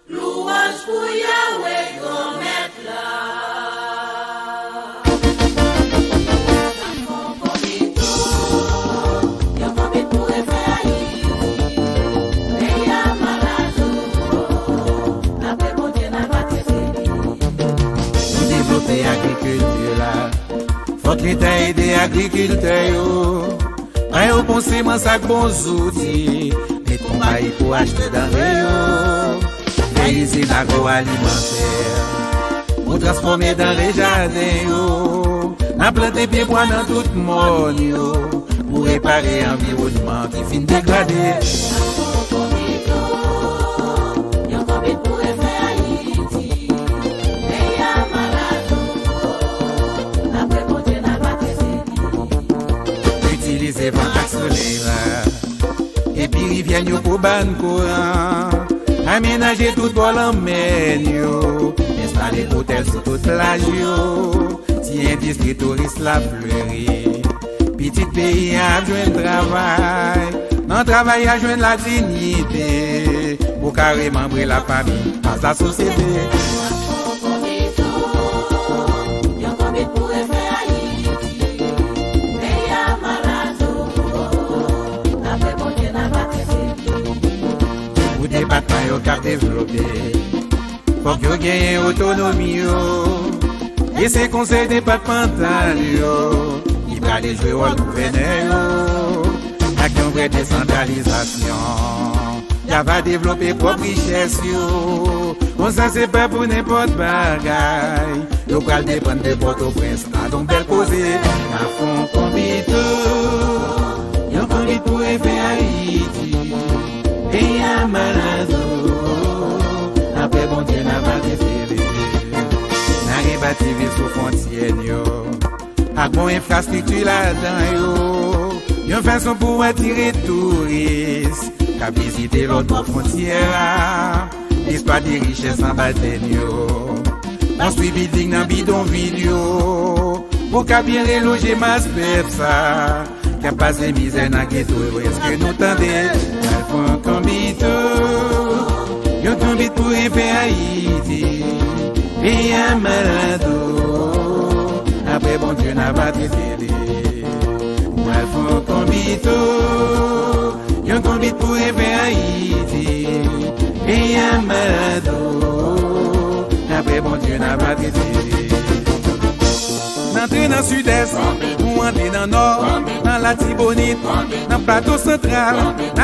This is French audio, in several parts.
louange pour Yahweh grand maître là. Konbit pour refè Ayiti, pays à malade, après bon Dieu n'a pas traité. Nous développer l'agriculture là, faut que l'État aide les agriculteurs. Pas au conseil, ça bon outils, mais qu'on paye pour acheter dans les réaliser l'agroalimentaire, pour transformer dans les jardins, n'a planté pieds bois dans tout le monde, pour réparer l'environnement qui finit dégradé. Konbit pour refè Ayiti, pays à malade, après bon Dieu n'a pas traité. Utiliser vent solaire, et puis rivière pour ban courant. Aménager tout bol en mer, installer hôtel sur toute la jour. Si industrie touriste la fleurie, petit pays a besoin de travail. Non travail a besoin de la dignité, pour carrément brûler la famille dans la société. Konbit pour refè Ayiti, pays à malade, après bon Dieu n'a pas traité. Pour département yo cap développé, faut que yo gagne autonomie yo. Et c'est conseil départemental yo, qui va les jouer au gouverneur yo. Avec une vraie décentralisation, ya va développer propre richesse yo. On ça c'est pas pour n'importe bagaille. Yo pral dépendre de Port-au-Prince, a donc belle causée. À fond Konbit, yo Konbit pour refè Ayiti, pays à malade, après bon Dieu n'a pas traité. N'a rebâti ville sous frontière yo, avec bon infrastructure là-dedans yo. Yon façon pour attirer touristes, qu'à visiter l'autre frontière. L'histoire des richesses en bataille yo. On suivi digne dans bidonville yo, pour qu'à bien reloger masse pep ça. Qu'à passer misère dans ghetto, est-ce que nous tendez? Konbit, yo Konbit pour refè Ayiti, pays à malade, après bon Dieu n'a pas traité. Konbit, yo Konbit pour refè Ayiti, pays à malade, après bon Dieu n'a pas traité. N'entrer dans le sud-est, ou entrer dans le nord, dans la Tibonite, dans le plateau central,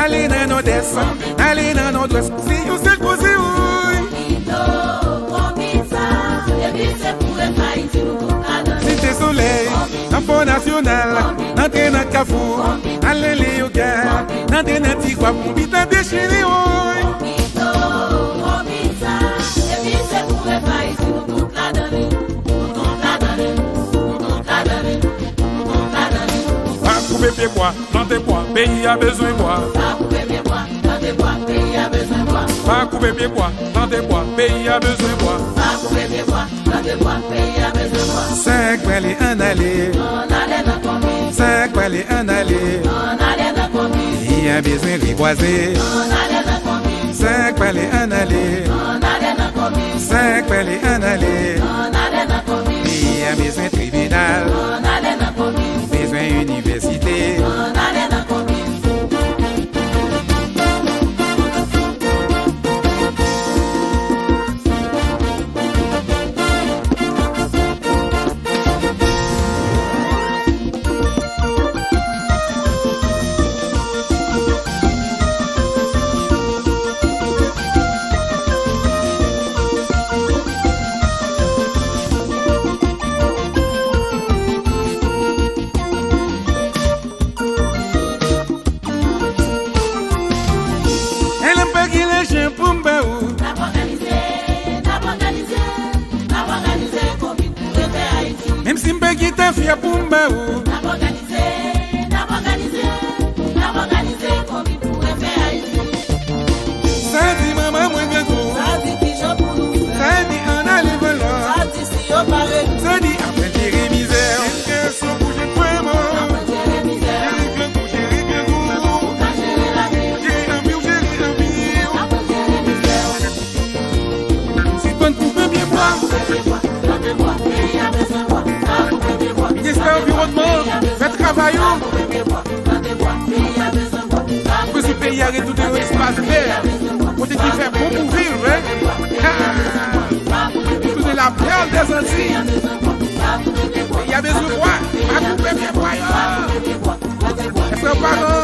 aller dans le nord-est, aller dans le nord-ouest, si vous êtes posé, oui. Konbit ça, et puis c'est pour refè Ayiti, nous comprenons. Cité Soleil, dans le Port National, entrer dans le Carrefour, aller les yoga, entrer dans le Tigua, Konbit a déchiré, oui. Konbit ça, et puis c'est pour refè Ayiti, nous comprenons. Pied bois, plantez bois, pays a besoin de bois. Pas couper pied bois, plantez bois, pays a besoin de bois. Pas couper pied bois, plantez bois, pays a besoin de bois. Pas couper pied bois, plantez bois, pays a besoin de bois. 5 aller en aller, On allait dans Konbit, 5 aller en aller, on allait dans Konbit, il y a besoin de reboiser. on allait dans Konbit, 5 aller en aller, on allait dans Konbit, 5 aller en aller, on allait dans Konbit, il y a besoin de tribunal, on allait dans Konbit, besoin d'université. on allait dans Konbit. Même si m'be qui t'a fait pour m'baou. N'a pas organisé Konbit pour refè Ayiti. Ça dit maman moins bien gros. Ça dit qui j'en pour nous. Ça dit en aller volant. Ça dit si on parle. Ça dit après tirer misère. Que son bouche de vraiment. Après Jérémie. Ministère de l'Environnement, fait travail. Pour ce pays a retourné un espace vert. Côté qui fait bon pour vivre. Tout est la perle des Antilles. Il y a besoin de quoi? Pas couper mes poignons. Est-ce que pardon?